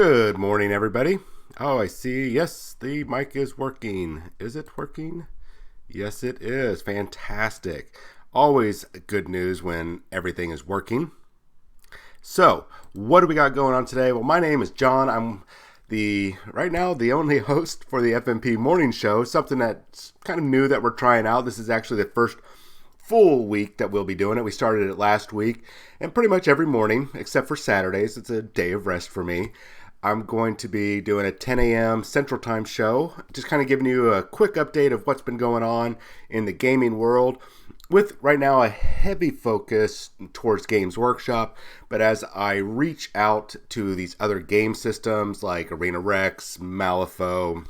Good morning, everybody. Oh, I see. Yes, the mic is working. Is it working? Yes, it is. Fantastic. Always good news when everything is working. So, what do we got going on today? Well, my name is John. I'm right now the only host for the FNP Morning Show, something that's kind of new that we're trying out. This is actually the first full week that we'll be doing it. We started it last week, and pretty much every morning, except for Saturdays, it's a day of rest for me. I'm going to be doing a 10 a.m. Central Time show, just kind of giving you a quick update of what's been going on in the gaming world, with right now a heavy focus towards Games Workshop. But as I reach out to these other game systems like Arena Rex, Malifaux,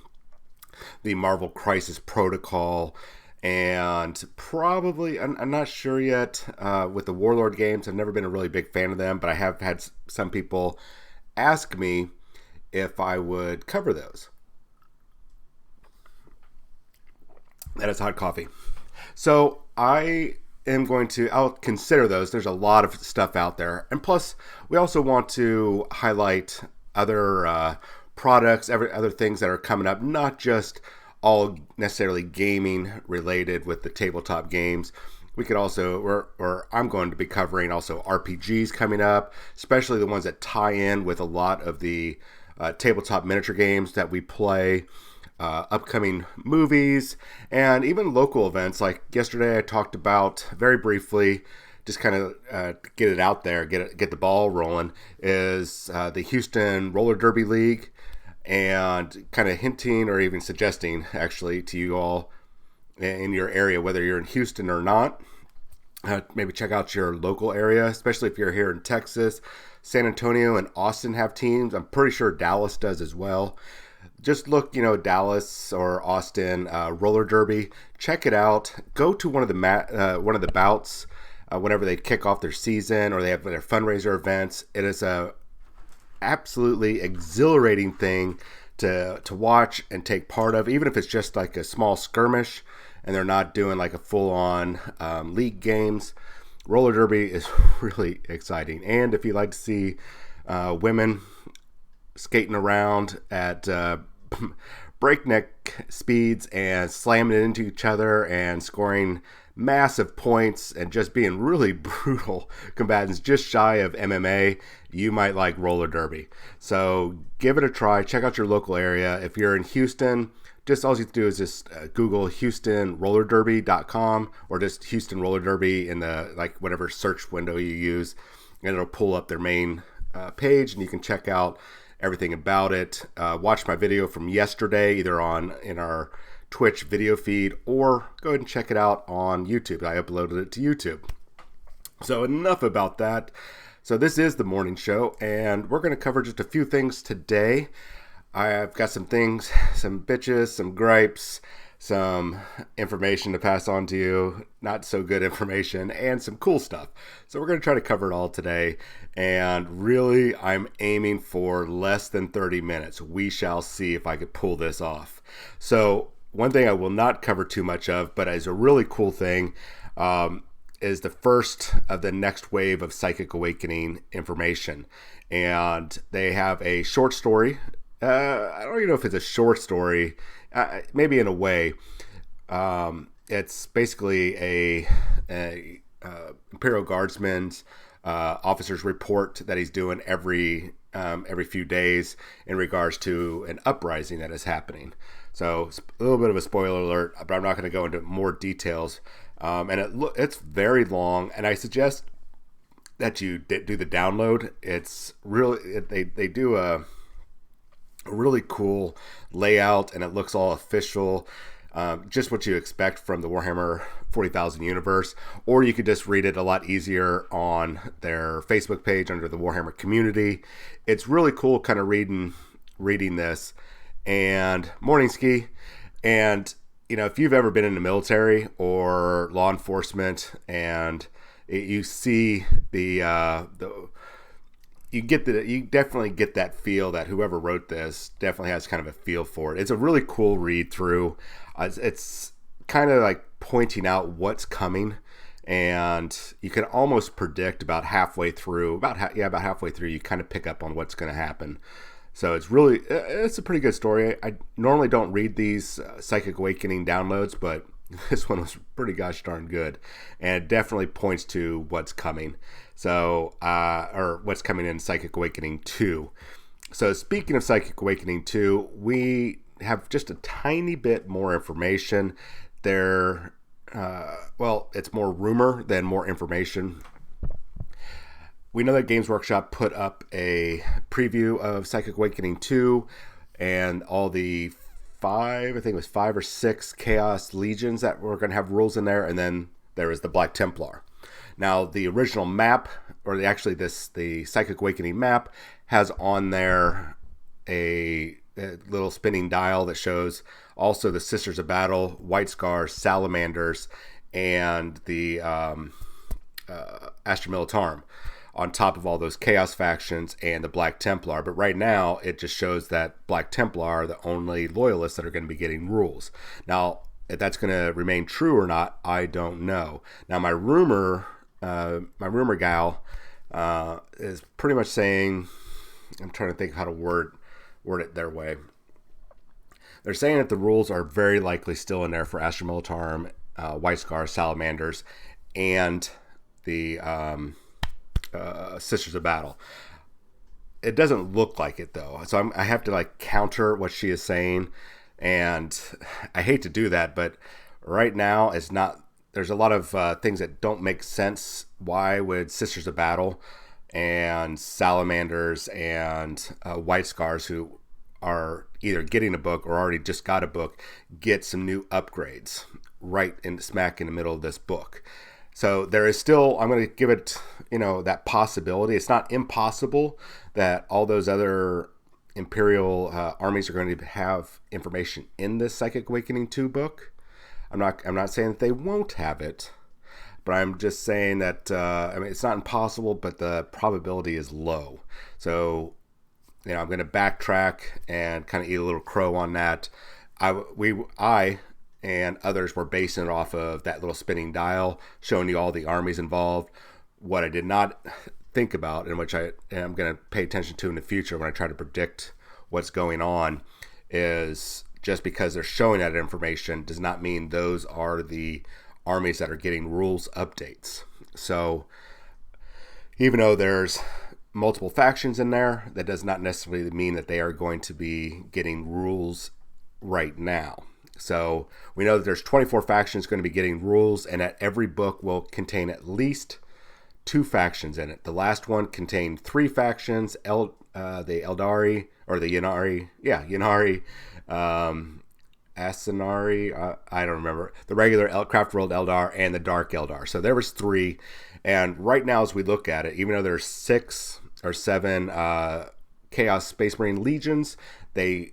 the Marvel Crisis Protocol, and probably, I'm not sure yet, with the Warlord games. I've never been a really big fan of them, but I have had some people ask me if I would cover those. That is hot coffee. So I'll consider those. There's a lot of stuff out there. And plus, we also want to highlight other products, other things that are coming up, not just all necessarily gaming related with the tabletop games. We could also, or I'm going to be covering also RPGs coming up, especially the ones that tie in with a lot of the tabletop miniature games that we play, upcoming movies, and even local events. Like yesterday I talked about, very briefly, just kind of get it out there, get the ball rolling, is the Houston Roller Derby League, and kind of hinting or even suggesting actually to you all in your area, whether you're in Houston or not, maybe check out your local area, especially if you're here in Texas. San Antonio and Austin have teams. I'm pretty sure Dallas does as well. Just look, Dallas or Austin roller derby. Check it out. Go to one of the bouts whenever they kick off their season or they have their fundraiser events. It is a absolutely exhilarating thing to watch and take part of, even if it's just like a small skirmish and they're not doing like a full-on league games. Roller derby is really exciting. And if you like to see women skating around at breakneck speeds and slamming it into each other and scoring massive points and just being really brutal combatants, just shy of MMA, you might like roller derby. So give it a try. Check out your local area. If you're in Houston, just all you have to do is just Google HoustonRollerDerby.com or just Houston Roller Derby in the whatever search window you use, and it'll pull up their main page, and you can check out everything about it. Watch my video from yesterday, either in our Twitch video feed, or go ahead and check it out on YouTube. I uploaded it to YouTube. So enough about that. So this is the morning show, and we're going to cover just a few things today. I've got some things, some bitches, some gripes, some information to pass on to you, not so good information, and some cool stuff. So we're going to try to cover it all today, and really I'm aiming for less than 30 minutes. We shall see if I could pull this off. So one thing I will not cover too much of, but is a really cool thing, is the first of the next wave of Psychic Awakening information. And they have a short story. I don't even know if it's a short story, maybe in a way. It's basically a Imperial Guardsman's officer's report that he's doing every few days in regards to an uprising that is happening. So it's a little bit of a spoiler alert, but I'm not going to go into more details. And it's very long, and I suggest that you do the download. It's really, they do a really cool layout, and it looks all official, just what you expect from the Warhammer 40,000 universe. Or you could just read it a lot easier on their Facebook page under the Warhammer community. It's really cool kind of reading this. And morning ski. And if you've ever been in the military or law enforcement, and you see you definitely get that feel that whoever wrote this definitely has kind of a feel for it. It's a really cool read through. It's kind of like pointing out what's coming, and you can almost predict about halfway through. About halfway through, you kind of pick up on what's going to happen. So it's a pretty good story. I normally don't read these Psychic Awakening downloads, but this one was pretty gosh darn good, and it definitely points to what's coming. So, or what's coming in Psychic Awakening 2. So speaking of Psychic Awakening 2, we have just a tiny bit more information. It's more rumor than more information. We know that Games Workshop put up a preview of Psychic Awakening 2 and all the five or six Chaos Legions that were going to have rules in there, and then there is the Black Templar. Now, the original map, the Psychic Awakening map, has on there a little spinning dial that shows also the Sisters of Battle, White Scars, Salamanders, and the Astra Militarum on top of all those Chaos factions and the Black Templar. But right now, it just shows that Black Templar are the only loyalists that are going to be getting rules. Now, if that's going to remain true or not, I don't know. Now, my rumor gal is pretty much saying, I'm trying to think how to word it their way. They're saying that the rules are very likely still in there for Astra Militarum, White Scars, Salamanders, and the Sisters of Battle. It doesn't look like it though, so I have to counter what she is saying, and I hate to do that, but right now it's not. There's a lot of things that don't make sense. Why would Sisters of Battle and Salamanders and White Scars, who are either getting a book or already just got a book, get some new upgrades right in smack in the middle of this book? So there is still, I'm going to give it, that possibility. It's not impossible that all those other Imperial armies are going to have information in this Psychic Awakening 2 book. I'm not saying that they won't have it, but I'm just saying that it's not impossible, but the probability is low. So, I'm going to backtrack and kind of eat a little crow on that. I and others were basing it off of that little spinning dial showing you all the armies involved. What I did not think about, and which I am going to pay attention to in the future when I try to predict what's going on, is just because they're showing that information does not mean those are the armies that are getting rules updates. So even though there's multiple factions in there, that does not necessarily mean that they are going to be getting rules right now. So we know that there's 24 factions going to be getting rules, and that every book will contain at least 2 factions in it. The last one contained 3 factions, the Eldari, or the Ynnari, Asinari, I don't remember, the regular Craft World Eldar, and the Dark Eldar. So there was 3, and right now as we look at it, even though there's 6 or 7 Chaos Space Marine Legions, they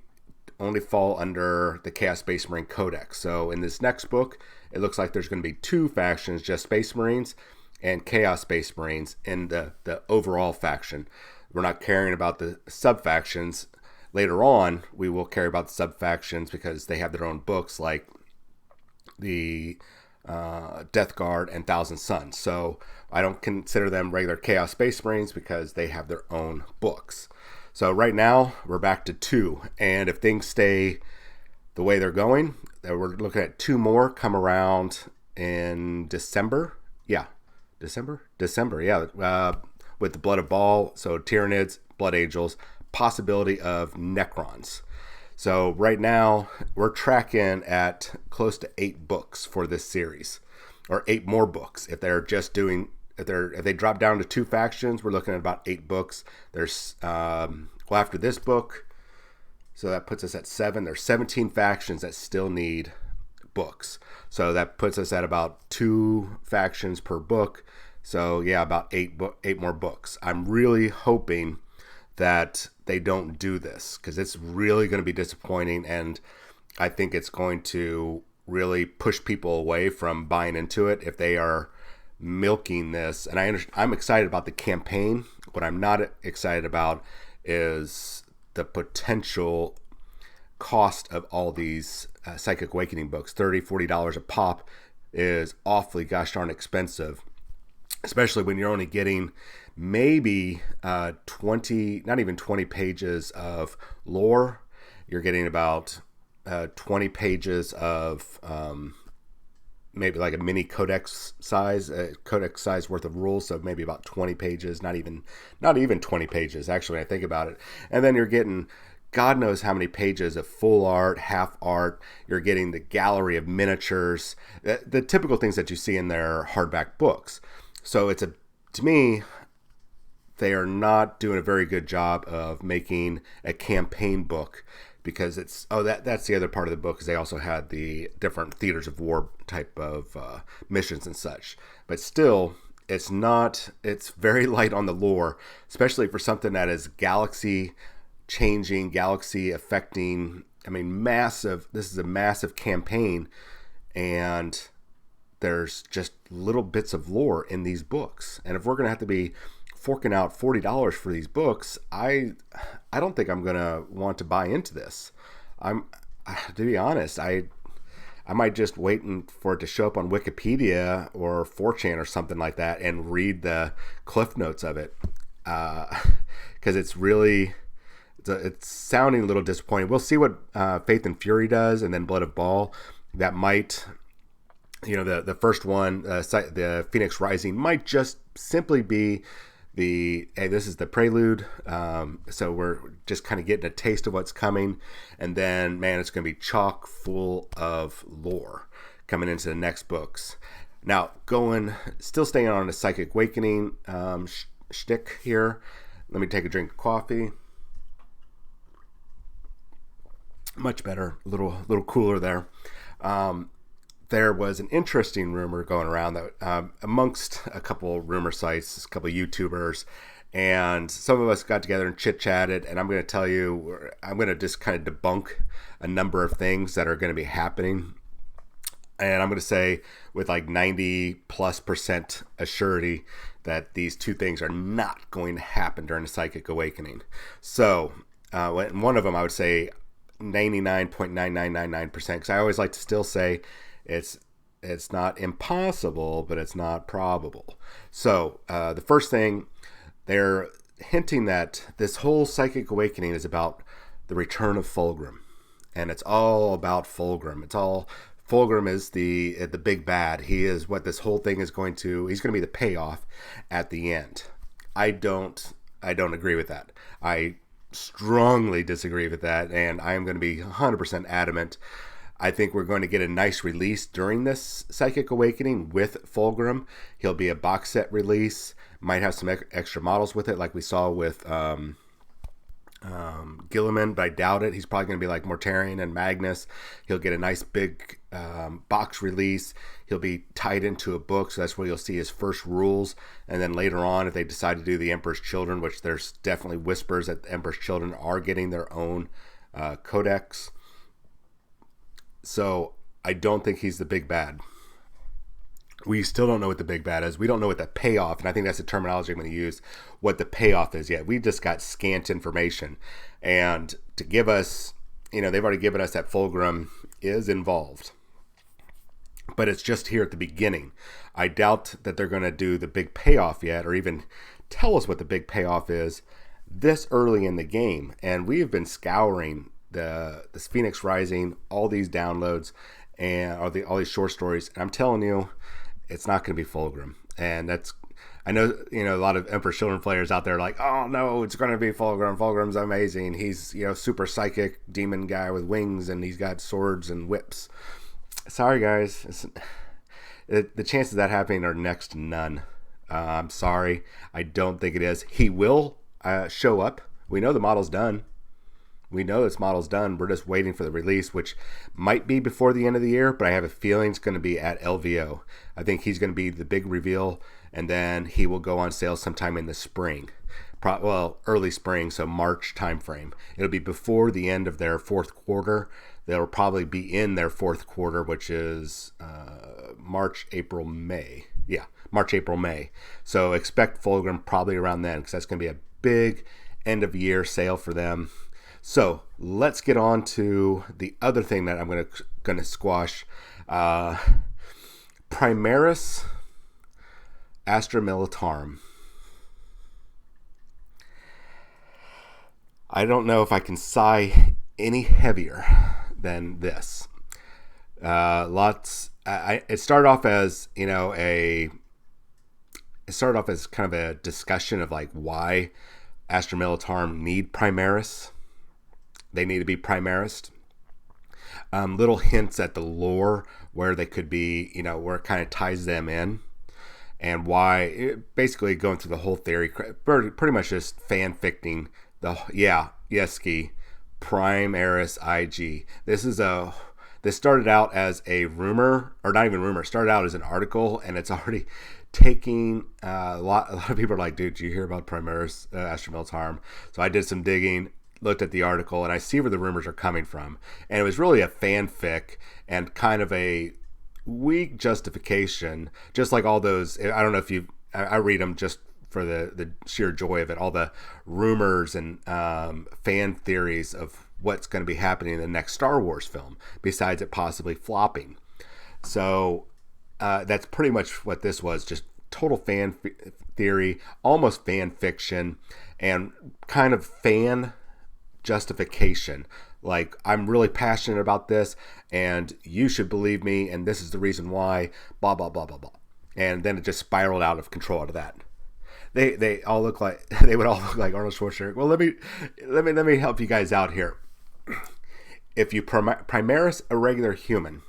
only fall under the Chaos Space Marine Codex. So in this next book, it looks like there's going to be 2 factions, just Space Marines and Chaos Space Marines in the overall faction. We're not caring about the sub-factions. Later on, we will care about the sub-factions because they have their own books, like the Death Guard and Thousand Suns. So I don't consider them regular Chaos Space Marines because they have their own books. So right now, we're back to 2. And if things stay the way they're going, we're looking at 2 more come around in December. Yeah, December, yeah. With the Blood of Baal, so Tyranids, Blood Angels, possibility of Necrons. So right now, we're tracking at close to 8 books for this series, or 8 more books. If they're just doing, if they drop down to 2 factions, we're looking at about 8 books. There's after this book, so that puts us at 7. There's 17 factions that still need books. So that puts us at about 2 factions per book. So yeah, about 8 more books. I'm really hoping that they don't do this, because it's really going to be disappointing, and I think it's going to really push people away from buying into it if they are milking this. And I'm excited about the campaign. What I'm not excited about is the potential cost of all these Psychic Awakening books. $30-$40 a pop is awfully gosh darn expensive, especially when you're only getting maybe 20, not even 20 pages of lore. You're getting about 20 pages of maybe like a mini codex size worth of rules, so maybe about 20 pages, not even 20 pages actually when I think about it. And then you're getting God knows how many pages of full art, half art. You're getting the gallery of miniatures, the typical things that you see in their hardback books. So to me, they are not doing a very good job of making a campaign book, because that's the other part of the book, is they also had the different theaters of war type of missions and such. But still, it's very light on the lore, especially for something that is galaxy changing, galaxy affecting. I mean, massive. This is a massive campaign, and there's just little bits of lore in these books. And if we're going to have to be forking out $40 for these books, I don't think I'm going to want to buy into this. To be honest, I might just wait for it to show up on Wikipedia or 4chan or something like that and read the cliff notes of it. Because it's sounding a little disappointing. We'll see what Faith and Fury does, and then Blood of Baal. That might, the first one, the Phoenix Rising, might just simply be hey, this is the prelude. So we're just kind of getting a taste of what's coming. And then, man, it's going to be chock full of lore coming into the next books. Now, still staying on the Psychic Awakening shtick here. Let me take a drink of coffee. Much better, a little cooler there. There was an interesting rumor going around that amongst a couple rumor sites, a couple YouTubers, and some of us got together and chit-chatted, and I'm going to tell you, I'm going to just kind of debunk a number of things that are going to be happening. And I'm going to say with like 90+% assurity that these two things are not going to happen during the Psychic Awakening. So one of them I would say 99.9999%, because I always like to still say it's not impossible, but it's not probable. So the first thing, they're hinting that this whole Psychic Awakening is about the return of Fulgrim, and it's all about Fulgrim. Fulgrim is the big bad. He is what this whole thing is going to. He's going to be the payoff at the end. I don't agree with that. I strongly disagree with that, and I am going to be 100% adamant. I think we're going to get a nice release during this Psychic Awakening with Fulgrim. He'll be a box set release, might have some extra models with it, like we saw with Gilliman, but I doubt it. He's probably going to be like Mortarion and Magnus. He'll get a nice big box release. He'll be tied into a book, so that's where you'll see his first rules. And then later on, if they decide to do the Emperor's Children, which there's definitely whispers that the Emperor's Children are getting their own codex. So I don't think he's the big bad. We still don't know what the big bad is. We don't know what the payoff, and I think that's the terminology I'm going to use, what the payoff is yet. We just got scant information. And to give us, they've already given us that Fulgrim is involved. But it's just here at the beginning. I doubt that they're going to do the big payoff yet, or even tell us what the big payoff is this early in the game. And we have been scouring this Phoenix Rising, all these downloads, and all these short stories. And I'm telling you, it's not going to be Fulgrim. And I know, a lot of Emperor's Children players out there are like, oh no, it's going to be Fulgrim. Fulgrim's amazing. He's, super psychic demon guy with wings, and he's got swords and whips. Sorry, guys. The chances of that happening are next to none. I'm sorry. I don't think it is. He will show up. We know the model's done. We know this model's done. We're just waiting for the release, which might be before the end of the year, but I have a feeling it's going to be at LVO. I think he's going to be the big reveal, and then he will go on sale sometime in the spring. Early spring, so March timeframe. It'll be before the end of their fourth quarter. They'll probably be in their fourth quarter, which is March, April, May. Yeah, March, April, May. So expect Fulgrim probably around then, because that's going to be a big end-of-year sale for them. So let's get on to the other thing that I'm going to squash. Primaris Astra Militarum. I don't know if I can sigh any heavier than this. It started off as it started off as kind of a discussion of like why Astra Militarum need Primaris. They need to be Primarist. Little hints at the lore where they could be, where it kind of ties them in, and why. Basically, going through the whole theory, pretty much just fanficting Yeski, Primaris IG. This started out as a rumor, or not even rumor. It started out as an article, and it's already taking a lot of people are like, dude, did you hear about Primaris Astra Militarum? So I did some digging, looked at the article, and I see where the rumors are coming from. And it was really a fanfic and kind of a weak justification, just like all those. I don't know if I read them just for the sheer joy of it. All the rumors and fan theories of what's going to be happening in the next Star Wars film, besides it possibly flopping. So that's pretty much what this was, just total fan theory, almost fan fiction, and kind of fan justification. Like, I'm really passionate about this, and you should believe me, and this is the reason why, blah, blah, blah, blah, blah. And then it just spiraled out of control out of that. They all look like, they would all look like Arnold Schwarzenegger. Well, let me help you guys out here. If you Primaris a regular human,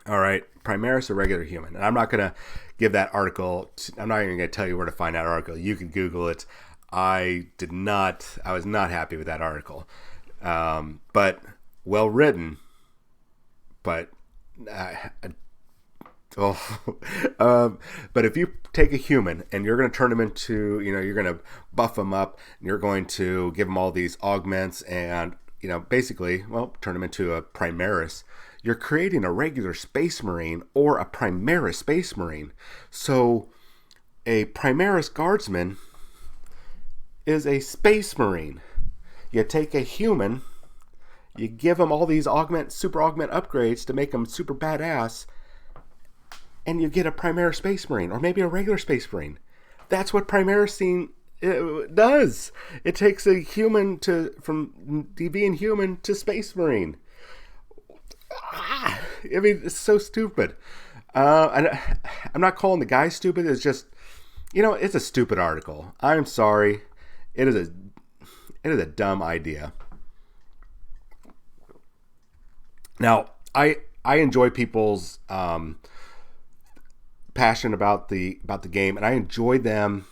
all right, Primaris a regular human, and I'm not going to give that article, I'm not even going to tell you where to find that article. You can Google it. I was not happy with that article. But well written, but but if you take a human and you're going to turn them into, you're going to buff them up, and you're going to give them all these augments, and basically, turn them into a Primaris, you're creating a regular Space Marine or a Primaris Space Marine. So a Primaris Guardsman is a Space Marine. You take a human, you give them all these super augment upgrades to make them super badass, and you get a Primaris Space Marine, or maybe a regular Space Marine. That's what Primaris does. It takes a human from being human to Space Marine. I mean, it's so stupid. I'm not calling the guy stupid. It's just, it's a stupid article. I'm sorry. It is a dumb idea. Now, I enjoy people's passion about the game, and I enjoy them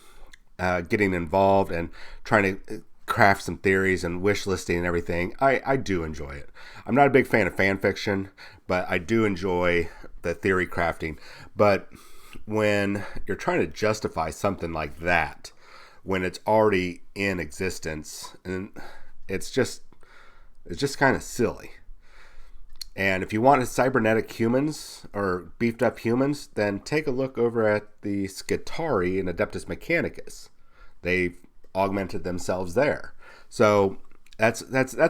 getting involved and trying to craft some theories and wish listing and everything. I do enjoy it. I'm not a big fan of fan fiction, but I do enjoy the theory crafting. But when you're trying to justify something like that, when it's already in existence, and it's just kind of silly. And if you want cybernetic humans or beefed up humans, then take a look over at the Skitarii and Adeptus Mechanicus. They've augmented themselves there. So that's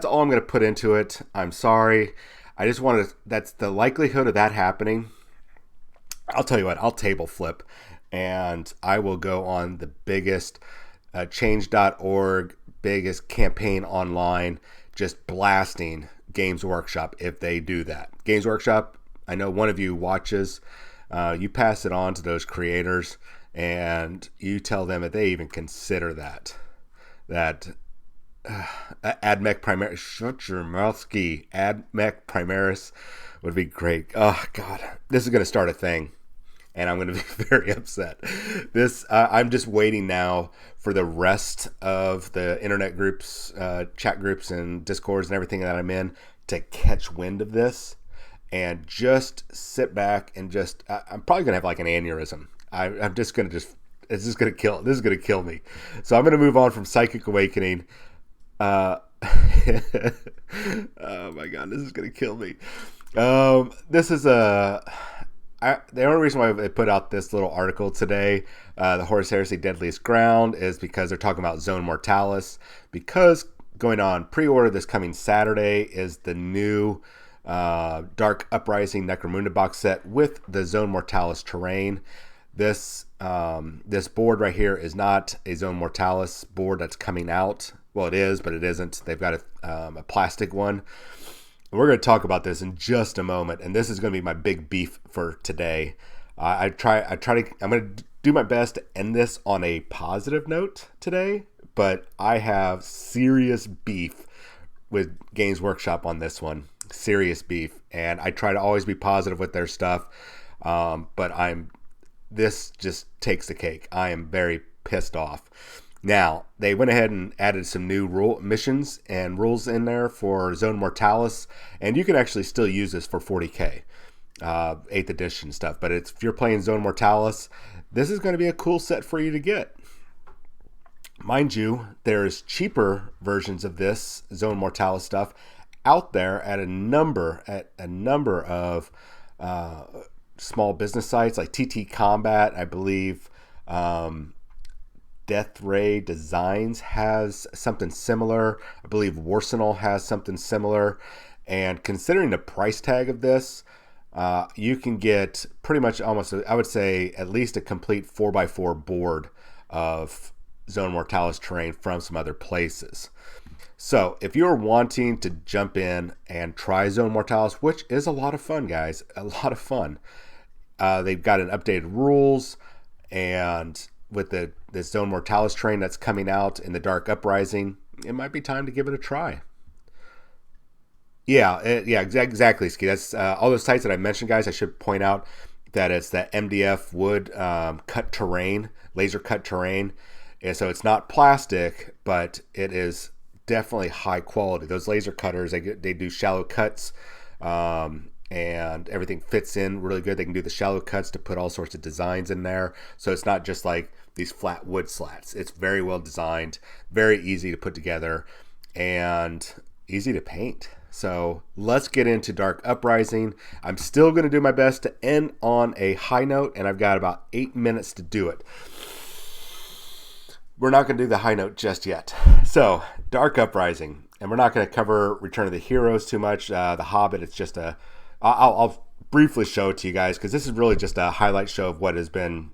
all I'm going to put into it. I'm sorry. I just want to, that's the likelihood of that happening. I'll tell you what, I'll table flip, and I will go on the biggest change.org, biggest campaign online, just blasting Games Workshop if they do that. Games Workshop, I know one of you watches. You pass it on to those creators, and you tell them if they even consider that AdMech Primaris, shut your mouth, ski. AdMech Primaris would be great. Oh God, this is going to start a thing, and I'm going to be very upset. I'm just waiting now for the rest of the internet groups, chat groups, and Discords and everything that I'm in to catch wind of this, and just sit back and I'm probably going to have like an aneurysm. I'm just going to it's just going to kill. This is going to kill me. So I'm going to move on from Psychic Awakening. Oh my God, this is going to kill me. This is the only reason why I put out this little article today, the Horus Heresy Deadliest Ground, is because they're talking about Zone Mortalis. Because going on pre-order this coming Saturday is the new Dark Uprising Necromunda box set with the Zone Mortalis terrain. This board right here is not a Zone Mortalis board that's coming out Well, it is, but it isn't. They've got a plastic one. We're going to talk about this in just a moment, and this is going to be my big beef for today. I'm going to do my best to end this on a positive note today, but I have serious beef with Games Workshop on this one. Serious beef, and I try to always be positive with their stuff, but this just takes the cake. I am very pissed off. Now, they went ahead and added some new missions and rules in there for Zone Mortalis, and you can actually still use this for 40k, 8th edition stuff. But if you're playing Zone Mortalis, this is going to be a cool set for you to get. Mind you, there's cheaper versions of this Zone Mortalis stuff out there at a number of small business sites like TT Combat, I believe. Death Ray Designs has something similar. I believe Warsenal has something similar. And considering the price tag of this, you can get pretty much almost, I would say, at least a complete 4x4 board of Zone Mortalis terrain from some other places. So if you're wanting to jump in and try Zone Mortalis, which is a lot of fun, guys, a lot of fun. They've got an updated rules, and with the Zone Mortalis train that's coming out in the Dark Uprising, it might be time to give it a try. Yeah, exactly, Ski. That's all those sites that I mentioned, guys. I should point out that it's that MDF wood cut terrain, laser cut terrain. And so it's not plastic, but it is definitely high quality. Those laser cutters, they do shallow cuts, and everything fits in really good. They can do the shallow cuts to put all sorts of designs in there. So it's not just like these flat wood slats. It's very well designed, very easy to put together, and easy to paint. So let's get into Dark Uprising. I'm still going to do my best to end on a high note, and I've got about 8 minutes to do it. We're not going to do the high note just yet. So, Dark Uprising. And we're not going to cover Return of the Heroes too much. The Hobbit, it's just I'll briefly show it to you guys, because this is really just a highlight show of what has been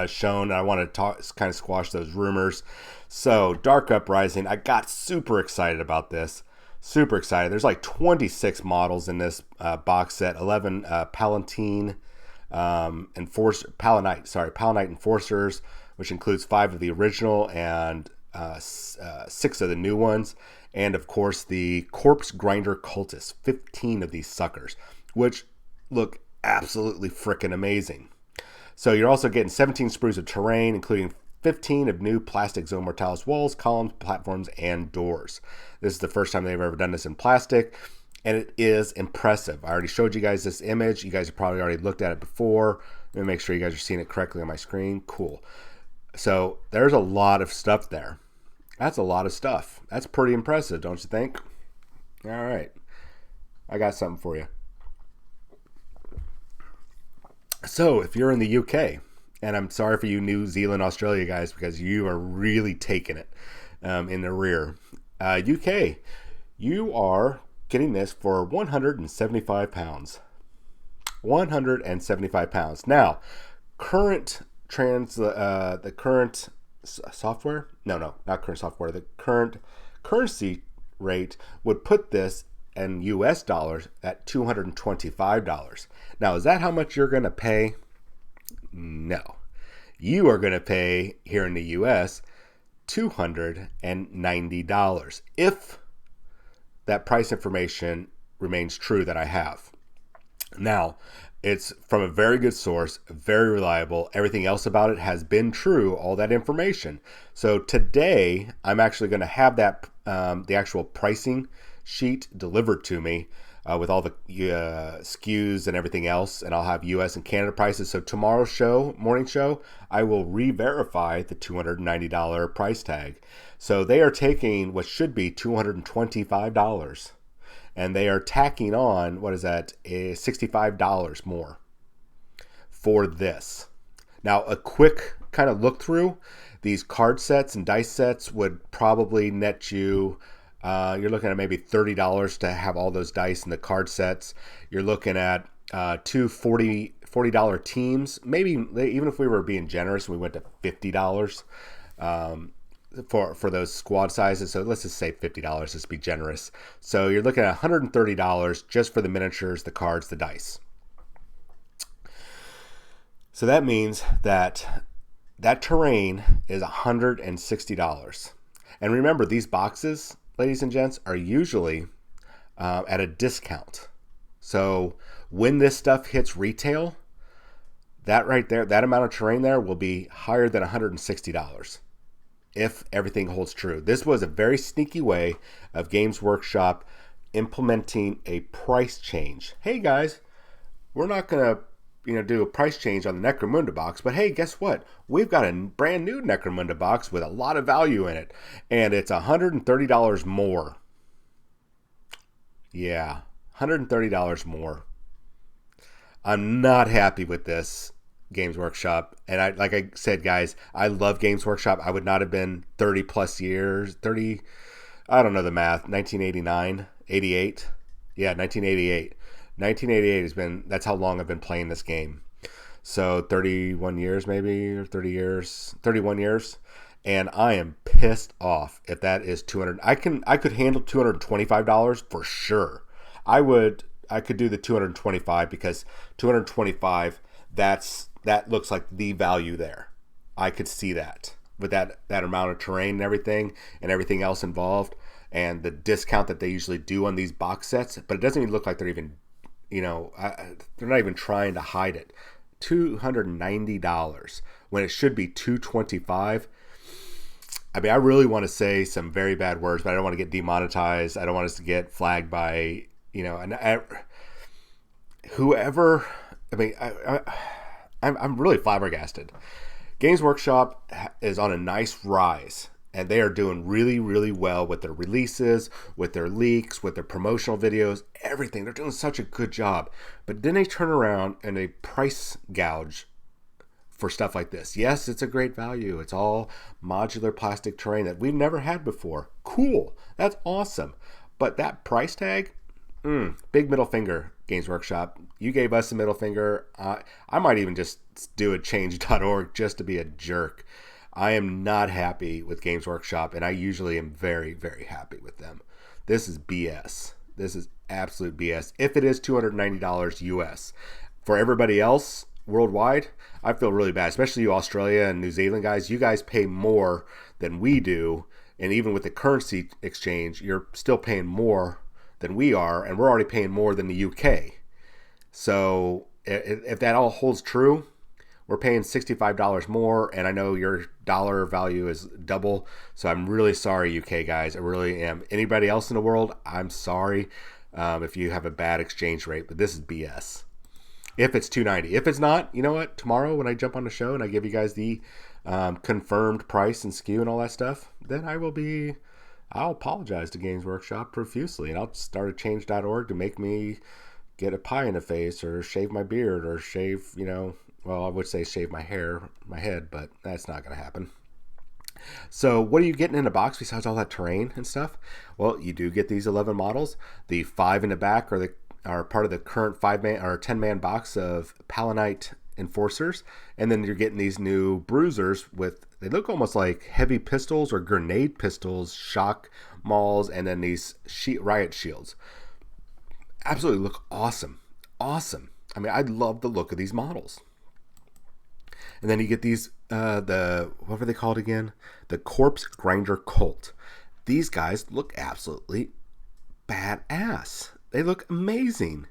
shown. I want to kind of squash those rumors. So, Dark Uprising, I got super excited about this. Super excited. There's like 26 models in this box set. 11 Palanite Enforcers, which includes 5 of the original and 6 of the new ones. And of course, the Corpse Grinder Cultists, 15 of these suckers, which look absolutely freaking amazing. So you're also getting 17 sprues of terrain, including 15 of new plastic Zone Mortalis walls, columns, platforms, and doors. This is the first time they've ever done this in plastic, and it is impressive. I already showed you guys this image. You guys have probably already looked at it before. Let me make sure you guys are seeing it correctly on my screen. Cool. So there's a lot of stuff there. That's a lot of stuff. That's pretty impressive, don't you think? All right. I got something for you. So if you're in the UK, and I'm sorry for you New Zealand, Australia guys, because you are really taking it in the rear. UK, you are getting this for 175 pounds. 175 pounds. Now, the current software, not current software, the current currency rate would put this in US dollars at $225. Now, is that how much you're going to pay? No. You are going to pay here in the US $290 if that price information remains true that I have. Now, it's from a very good source, very reliable. Everything else about it has been true, all that information. So today, I'm actually going to have that the actual pricing sheet delivered to me with all the SKUs and everything else, and I'll have US and Canada prices. So tomorrow's morning show, I will re-verify the $290 price tag. So they are taking what should be $225, and they are tacking on, what is that, $65 more for this. Now, a quick kind of look through, these card sets and dice sets would probably net you, you're looking at maybe $30 to have all those dice and the card sets. You're looking at two $40 teams. Maybe even if we were being generous and we went to $50. for those squad sizes. So let's just say $50, just be generous. So you're looking at $130 just for the miniatures, the cards, the dice. So that means that terrain is $160. And remember, these boxes, ladies and gents, are usually at a discount. So when this stuff hits retail, that right there, that amount of terrain there will be higher than $160 if everything holds true. This was a very sneaky way of Games Workshop implementing a price change. Hey guys, we're not going to do a price change on the Necromunda box, but hey, guess what? We've got a brand new Necromunda box with a lot of value in it, and it's $130 more. Yeah, $130 more. I'm not happy with this, Games Workshop. And like I said, guys, I love Games Workshop. I would not have been 30 plus years, I don't know the math, 1989, 88. Yeah, 1988. 1988 has been, that's how long I've been playing this game. So 31 years maybe, or 31 years. And I am pissed off if that is $200. I could handle $225 for sure. I could do the $225 because $225, that looks like the value there. I could see that with that amount of terrain and everything else involved, and the discount that they usually do on these box sets. But it doesn't even look like they're even, they're not even trying to hide it. $290 when it should be $225. I mean, I really want to say some very bad words, but I don't want to get demonetized. I don't want us to get flagged by, whoever. I mean, I'm really flabbergasted. Games Workshop is on a nice rise, and they are doing really, really well with their releases, with their leaks, with their promotional videos, everything. They're doing such a good job. But then they turn around and they price gouge for stuff like this. Yes, it's a great value. It's all modular plastic terrain that we've never had before. Cool. That's awesome. But that price tag, big middle finger, Games Workshop. You gave us a middle finger. I might even just do a change.org just to be a jerk. I am not happy with Games Workshop, and I usually am very, very happy with them. This is BS. This is absolute BS. If it is $290 US. For everybody else worldwide, I feel really bad, especially you Australia and New Zealand guys. You guys pay more than we do, and even with the currency exchange, you're still paying more than we are, and we're already paying more than the UK. So if that all holds true, we're paying $65 more, and I know your dollar value is double, so I'm really sorry, UK guys. I really am. Anybody else in the world, I'm sorry if you have a bad exchange rate, but this is BS. If it's $290. If it's not, you know what? Tomorrow when I jump on the show and I give you guys the confirmed price and SKU and all that stuff, then I'll apologize to Games Workshop profusely, and I'll start a change.org to make me get a pie in the face or shave my beard or shave, well, I would say shave my hair, my head, but that's not going to happen. So what are you getting in a box besides all that terrain and stuff? Well, you do get these 11 models. The 5 in the back are part of the current 5-man or 10-man box of Palanite Enforcers, and then you're getting these new bruisers they look almost like heavy pistols or grenade pistols, shock mauls, and then these riot shields. Absolutely look awesome. I mean, I love the look of these models. And then you get these, what were they called again? The Corpse Grinder Cult. These guys look absolutely badass. They look amazing.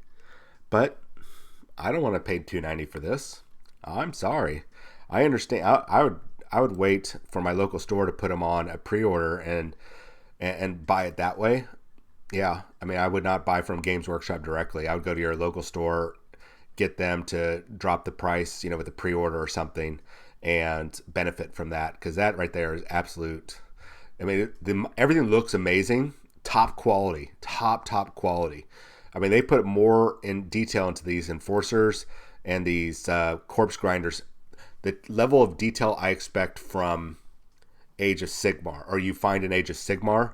But I don't want to pay $290 for this. I'm sorry. I understand. I would wait for my local store to put them on a pre-order and buy it that way. Yeah, I mean, I would not buy from Games Workshop directly. I would go to your local store, get them to drop the price, with a pre-order or something, and benefit from that, because that right there is absolute. I mean, everything looks amazing, top quality. I mean, they put more in detail into these enforcers and these corpse grinders. The level of detail I expect from Age of Sigmar, or you find in Age of Sigmar,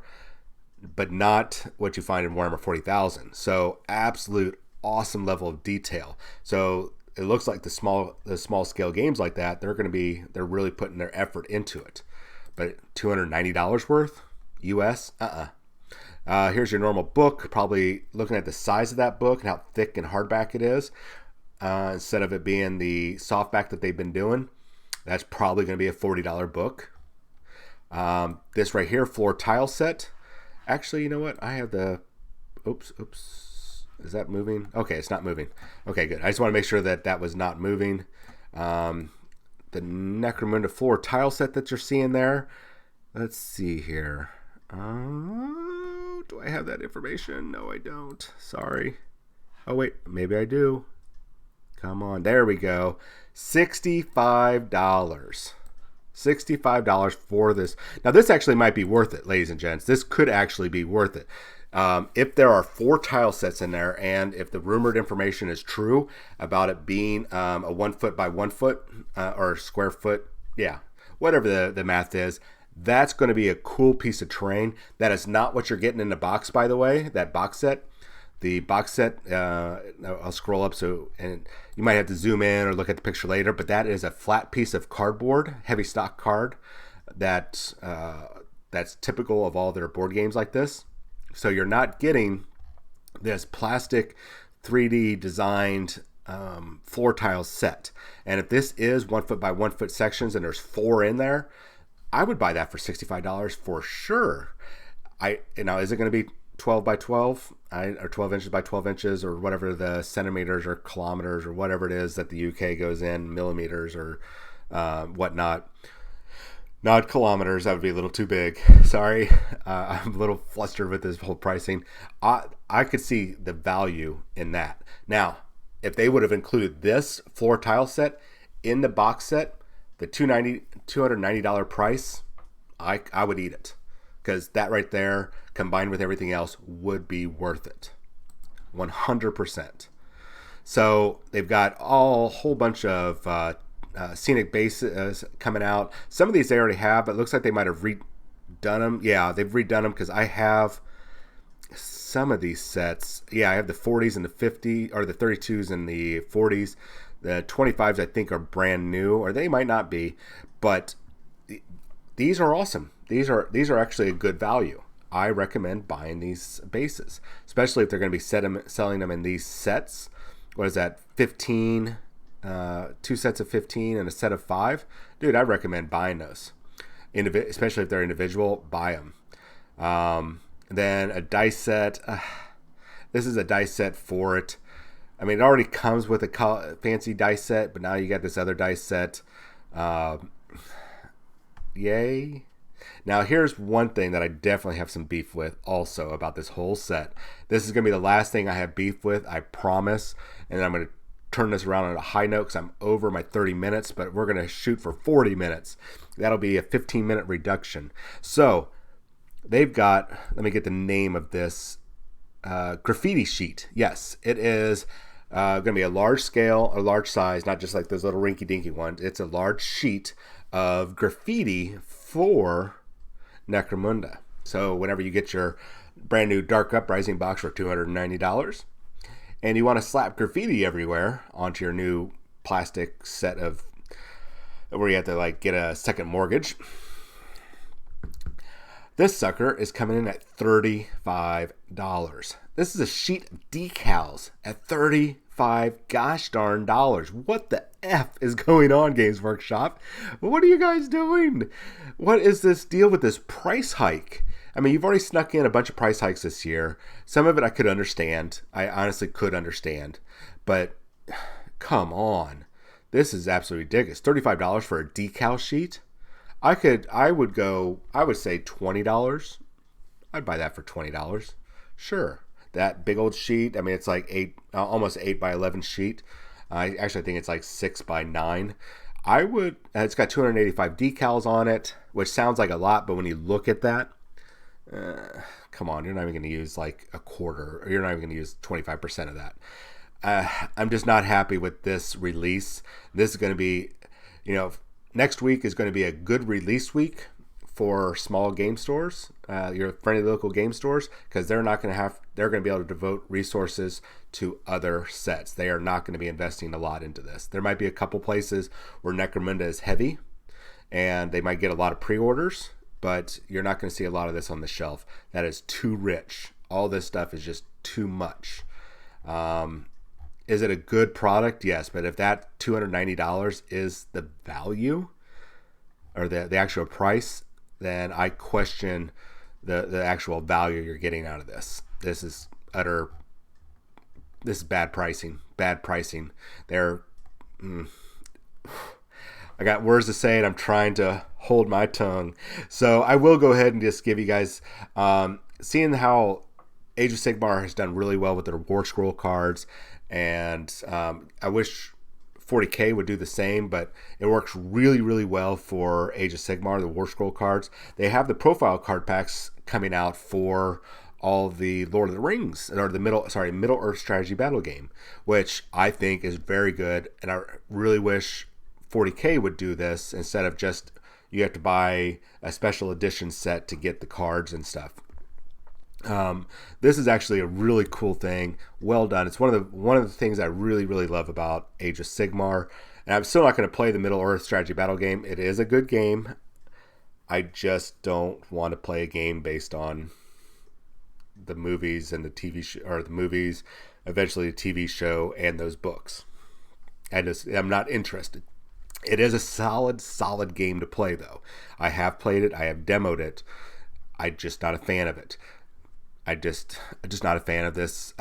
but not what you find in Warhammer 40,000. So absolute awesome level of detail. So it looks like the small scale games like that, they're really putting their effort into it. But $290 worth? US? Here's your normal book. Probably looking at the size of that book and how thick and hardback it is. Instead of it being the softback that they've been doing, that's probably going to be a $40 book. This right here, floor tile set. Actually, you know what? I have the... Oops. Is that moving? Okay, it's not moving. Okay, good. I just want to make sure that that was not moving. The Necromunda floor tile set that you're seeing there. Let's see here. Do I have that information? No, I don't. Sorry. Oh, wait. Maybe I do. Come on. There we go. $65. $65 for this. Now, this actually might be worth it, ladies and gents. This could actually be worth it. If there are 4 tile sets in there, and if the rumored information is true about it being a 1 foot by 1 foot or square foot, yeah, whatever the math is, that's going to be a cool piece of terrain. That is not what you're getting in the box, by the way, that box set. The box set, I'll scroll up and you might have to zoom in or look at the picture later, but that is a flat piece of cardboard, heavy stock card, that's typical of all their board games like this. So you're not getting this plastic 3D designed floor tile set. And if this is 1 foot by 1 foot sections and there's 4 in there, I would buy that for $65 for sure. Is it going to be 12 by 12 or 12 inches by 12 inches or whatever the centimeters or kilometers or whatever it is that the UK goes in, millimeters or whatnot? Not kilometers, that would be a little too big. Sorry, I'm a little flustered with this whole pricing. I could see the value in that. Now, if they would have included this floor tile set in the box set, the $290 price, I would eat it. Because that right there, combined with everything else, would be worth it. 100%. So they've got a whole bunch of scenic bases coming out. Some of these they already have, but it looks like they might have redone them. Yeah, they've redone them because I have some of these sets. Yeah, I have the 40s and the 50s, or the 32s and the 40s. The 25s I think are brand new, or they might not be, but these are awesome. These are actually a good value. I recommend buying these bases, especially if they're going to be selling them in these sets. What is that? 15. 2 sets of 15 and a set of 5. Dude, I recommend buying those. Especially if they're individual, buy them. Then a dice set. This is a dice set for it. I mean, it already comes with a fancy dice set, but now you got this other dice set. Yay. Now, here's one thing that I definitely have some beef with also about this whole set. This is going to be the last thing I have beef with, I promise. And then I'm going to turn this around on a high note because I'm over my 30 minutes, but we're going to shoot for 40 minutes. That'll be a 15-minute reduction. So they've got, let me get the name of this, graffiti sheet. Yes, it is going to be a large scale, a large size, not just like those little rinky-dinky ones. It's a large sheet of graffiti for Necromunda. So whenever you get your brand new Dark Uprising box for $290, and you want to slap graffiti everywhere onto your new plastic set of where you have to like get a second mortgage, this sucker is coming in at $35. This is a sheet of decals at $35 gosh darn dollars. What the F is going on, Games Workshop? What are you guys doing? What is this deal with this price hike? I mean, you've already snuck in a bunch of price hikes this year. Some of it I could understand. I honestly could understand. But come on. This is absolutely ridiculous. $35 for a decal sheet? I would say $20. I'd buy that for $20. Sure. That big old sheet, I mean, it's like almost 8 by 11 sheet. I actually think it's like 6 by 9. It's got 285 decals on it, which sounds like a lot, but when you look at that, come on, you're not even going to use like a quarter, or you're not even going to use 25% of that. I'm just not happy with this release. This is going to be, next week is going to be a good release week for small game stores, your friendly local game stores, because they're going to be able to devote resources to other sets. They are not going to be investing a lot into this. There might be a couple places where Necromunda is heavy and they might get a lot of pre-orders, but you're not going to see a lot of this on the shelf. That is too rich. All this stuff is just too much. Is it a good product? Yes, but if that $290 is the value or the actual price, then I question the actual value you're getting out of this. This is bad pricing. Bad pricing. I got words to say, and I'm trying to hold my tongue. So I will go ahead and just give you guys, seeing how Age of Sigmar has done really well with their War Scroll cards, and I wish 40K would do the same, but it works really, really well for Age of Sigmar, the War Scroll cards. They have the profile card packs coming out for all the Lord of the Rings, or the Middle Earth strategy battle game, which I think is very good, and I really wish 40K would do this instead of just you have to buy a special edition set to get the cards and stuff. This is actually a really cool thing. Well done. It's one of the things I really, really love about Age of Sigmar. And I'm still not going to play the Middle Earth strategy battle game. It is a good game. I just don't want to play a game based on the movies and the TV show, or the movies, eventually the TV show, and those books. I'm not interested. It is a solid game to play, though. I have played it. I have demoed it. I'm just not a fan of it. I'm just not a fan of this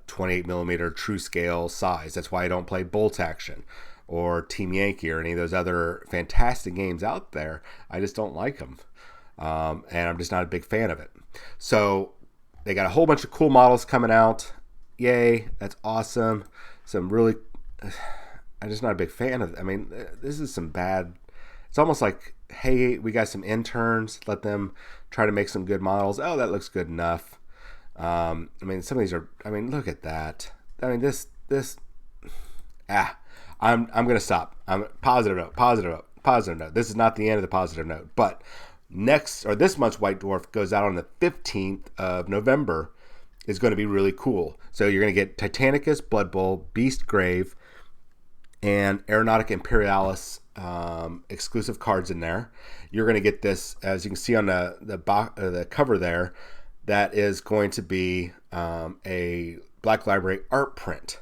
28 millimeter true scale size. That's why I don't play Bolt Action or Team Yankee or any of those other fantastic games out there. I just don't like them. And I'm just not a big fan of it. So they got a whole bunch of cool models coming out. Yay. That's awesome. Some really... I'm just not a big fan of it. I mean, this is some bad... It's almost like, hey, we got some interns. Let them try to make some good models. Oh, that looks good enough. I mean, some of these are... I mean, look at that. I mean, this... I'm going to stop. Positive note. This is not the end of the positive note. But this month's White Dwarf goes out on the 15th of November. Is going to be really cool. So you're going to get Titanicus, Blood Bowl, Beast Grave, and Aeronautica Imperialis exclusive cards in there. You're going to get this, as you can see on the cover there, that is going to be a Black Library art print.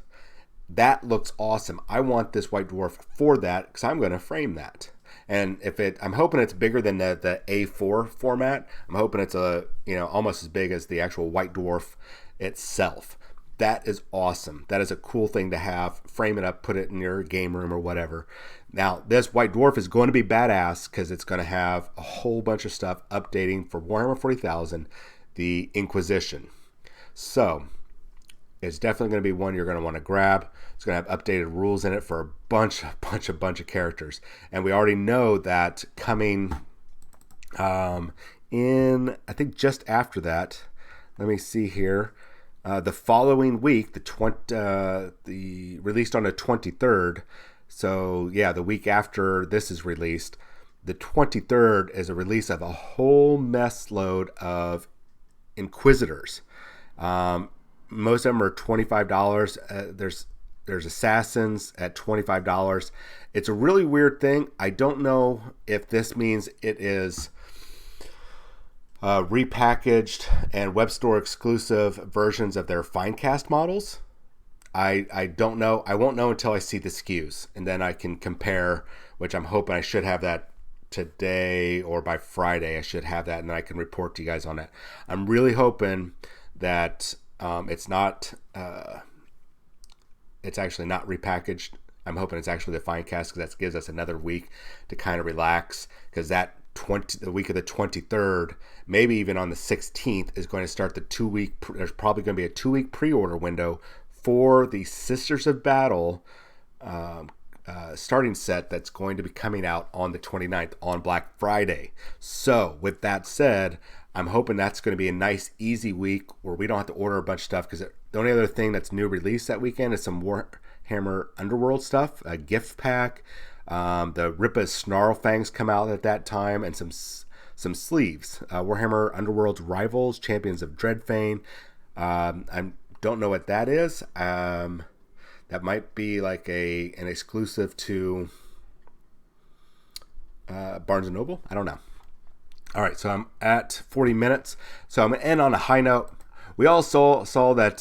That looks awesome. I want this White Dwarf for that because I'm going to frame that. And I'm hoping it's bigger than the A4 format. I'm hoping it's almost as big as the actual White Dwarf itself. That is awesome. That is a cool thing to have. Frame it up, put it in your game room or whatever. Now, this White Dwarf is going to be badass because it's going to have a whole bunch of stuff updating for Warhammer 40,000, the Inquisition. So, it's definitely going to be one you're going to want to grab. It's going to have updated rules in it for a bunch of characters. And we already know that coming in, I think just after that, let me see here. The following week, the released on the 23rd. So yeah, the week after this is released, the 23rd is a release of a whole mess load of Inquisitors. Most of them are $25. There's Assassins at $25. It's a really weird thing. I don't know if this means it is repackaged and web store exclusive versions of their Finecast models. I don't know. I won't know until I see the SKUs, and then I can compare, which I'm hoping I should have that today or by Friday. I should have that, and then I can report to you guys on that. I'm really hoping that it's actually not repackaged. I'm hoping it's actually the Finecast, because that gives us another week to kind of relax, because the week of the 23rd, maybe even on the 16th, is going to start the 2-week. There's probably going to be a 2-week pre-order window for the Sisters of Battle starting set that's going to be coming out on the 29th on Black Friday. So with that said, I'm hoping that's going to be a nice, easy week where we don't have to order a bunch of stuff, because the only other thing that's new released that weekend is some Warhammer Underworld stuff, a gift pack. The Rippa's Snarlfangs come out at that time, and some sleeves. Warhammer Underworld's Rivals, Champions of Dreadfane. I don't know what that is. That might be like an exclusive to Barnes & Noble. I don't know. All right, so I'm at 40 minutes. So I'm going to end on a high note. We all saw that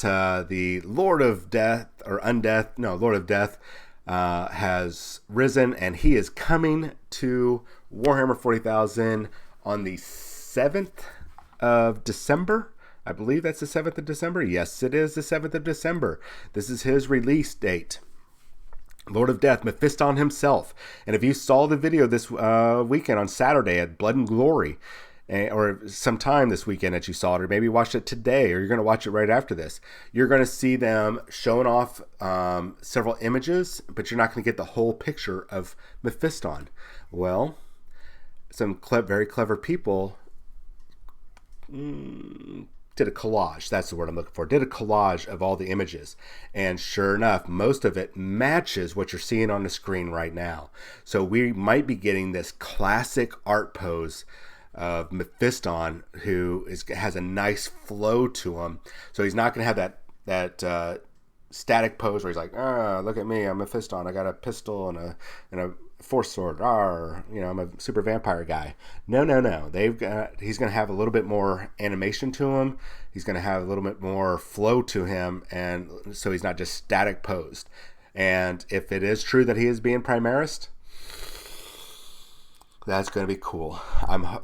the Lord of Death, Lord of Death has risen, and he is coming to Warhammer 40,000 on the 7th of December. I believe that's the 7th of December. Yes, it is the 7th of December. This is his release date. Lord of Death, Mephiston himself. And if you saw the video this weekend on Saturday at Blood and Glory, or sometime this weekend that you saw it, or maybe watched it today, or you're going to watch it right after this, you're going to see them showing off several images, but you're not going to get the whole picture of Mephiston. Well, some very clever people did a collage. That's the word I'm looking for. Did a collage of all the images. And sure enough, most of it matches what you're seeing on the screen right now. So we might be getting this classic art pose of Mephiston, who has a nice flow to him. So he's not going to have that static pose where he's like, look at me, I'm Mephiston. I got a pistol and a force sword. I'm a super vampire guy. No. He's going to have a little bit more animation to him. He's going to have a little bit more flow to him, and so he's not just static posed. And if it is true that he is being Primaris, that's going to be cool.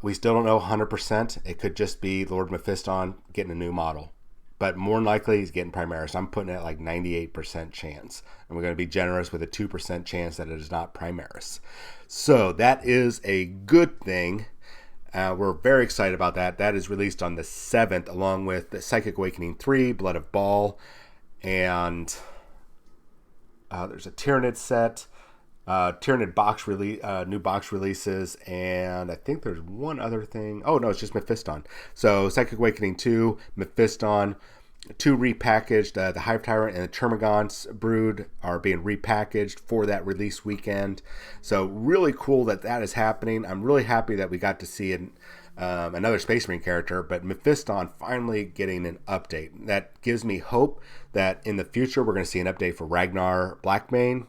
We still don't know 100%. It could just be Lord Mephiston getting a new model. But more than likely, he's getting Primaris. I'm putting it at like 98% chance. And we're going to be generous with a 2% chance that it is not Primaris. So that is a good thing. We're very excited about that. That is released on the 7th, along with the Psychic Awakening 3, Blood of Baal. And there's a Tyranid set. Tyranid box release, new box releases, and I think there's one other thing. Oh no, it's just Mephiston. So Psychic Awakening 2, Mephiston, 2 repackaged. The Hive Tyrant and the Termagant's Brood are being repackaged for that release weekend. So really cool that is happening. I'm really happy that we got to see another Space Marine character, but Mephiston finally getting an update. That gives me hope that in the future we're going to see an update for Ragnar Blackmane.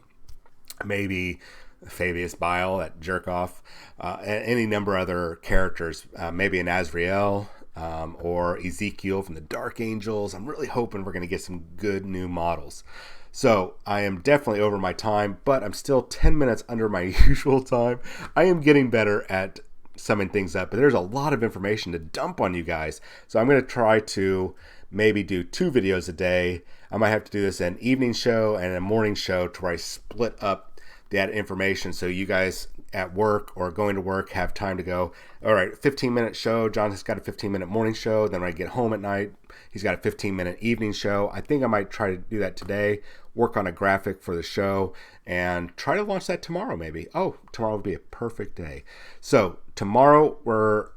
Maybe Fabius Bile, that jerk off, any number of other characters, maybe an Azrael or Ezekiel from the Dark Angels. I'm really hoping we're going to get some good new models. So I am definitely over my time, but I'm still 10 minutes under my usual time. I am getting better at summing things up, but there's a lot of information to dump on you guys. So I'm going to try to maybe do 2 videos a day. I might have to do this an evening show and a morning show to where I split up that information so you guys at work or going to work have time to go, all right, 15-minute show. John has got a 15-minute morning show. Then when I get home at night, he's got a 15-minute evening show. I think I might try to do that today, work on a graphic for the show, and try to launch that tomorrow maybe. Oh, tomorrow would be a perfect day. So tomorrow,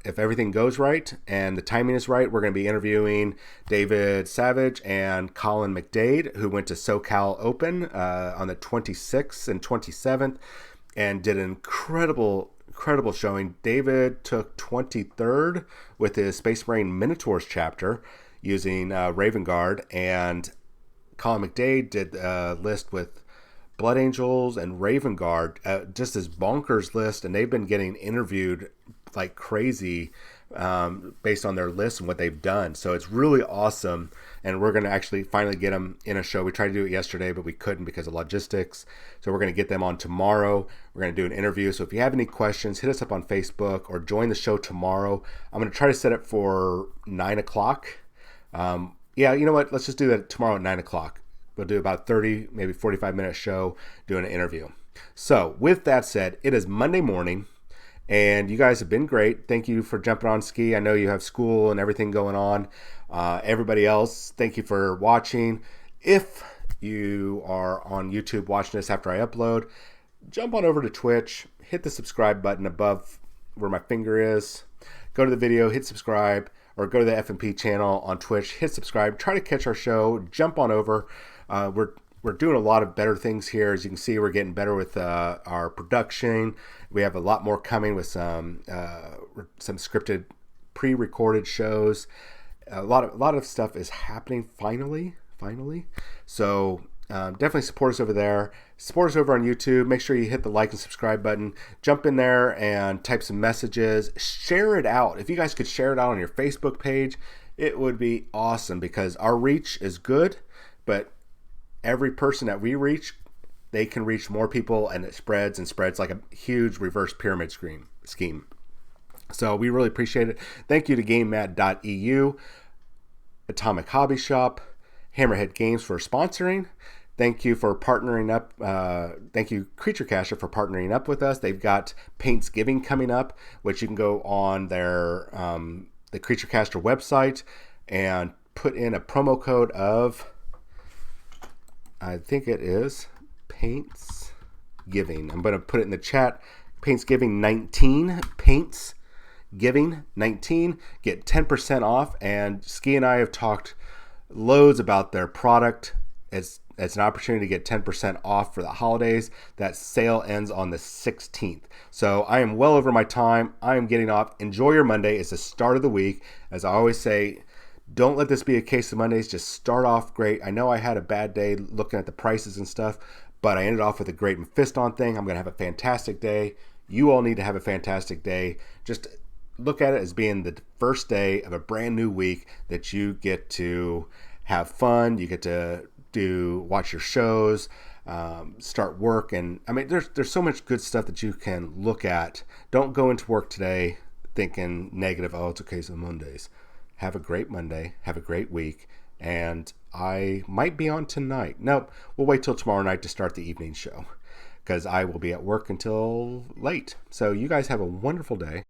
if everything goes right and the timing is right, we're going to be interviewing David Savage and Colin McDade, who went to SoCal Open on the 26th and 27th and did an incredible showing. David took 23rd with his Space Marine Minotaurs chapter using Raven Guard, and Colin McDade did a list with Blood Angels and Raven Guard, just this bonkers list, and they've been getting interviewed like crazy based on their list and what they've done. So it's really awesome, and we're going to actually finally get them in a show. We tried to do it yesterday, but we couldn't because of logistics. So we're going to get them on tomorrow. We're going to do an interview. So if you have any questions, hit us up on Facebook or join the show tomorrow. I'm going to try to set it for 9 o'clock. Yeah, you know what? Let's just do that tomorrow at 9 o'clock. We'll do about 30, maybe 45-minute show doing an interview. So with that said, it is Monday morning, and you guys have been great. Thank you for jumping on ski. I know you have school and everything going on. Everybody else, thank you for watching. If you are on YouTube watching this after I upload, jump on over to Twitch, hit the subscribe button above where my finger is. Go to the video, hit subscribe, or go to the FNP channel on Twitch, hit subscribe, try to catch our show, jump on over. We're doing a lot of better things here. As you can see, we're getting better with our production. We have a lot more coming with some scripted, pre-recorded shows. A lot of stuff is happening finally. So definitely support us over there. Support us over on YouTube. Make sure you hit the like and subscribe button. Jump in there and type some messages. Share it out. If you guys could share it out on your Facebook page, it would be awesome, because our reach is good, but every person that we reach, they can reach more people, and it spreads and spreads like a huge reverse pyramid scheme. So we really appreciate it. Thank you to GameMat.eu, Atomic Hobby Shop, Hammerhead Games for sponsoring. Thank you for partnering up. Thank you, Creature Caster, for partnering up with us. They've got Paintsgiving coming up, which you can go on their the Creature Caster website and put in a promo code of, I think it is Paintsgiving. I'm going to put it in the chat. Paintsgiving 19. Paintsgiving 19. Get 10% off. And Ski and I have talked loads about their product. It's an opportunity to get 10% off for the holidays. That sale ends on the 16th. So I am well over my time. I am getting off. Enjoy your Monday. It's the start of the week. As I always say, don't let this be a case of Mondays. Just start off great. I know I had a bad day looking at the prices and stuff, but I ended off with a great Mephiston thing. I'm going to have a fantastic day. You all need to have a fantastic day. Just look at it as being the first day of a brand new week that you get to have fun. You get to watch your shows, start work. And I mean, there's so much good stuff that you can look at. Don't go into work today thinking negative. Oh, it's okay, so Mondays. Have a great Monday. Have a great week. And I might be on tonight. Nope. We'll wait till tomorrow night to start the evening show, because I will be at work until late. So you guys have a wonderful day.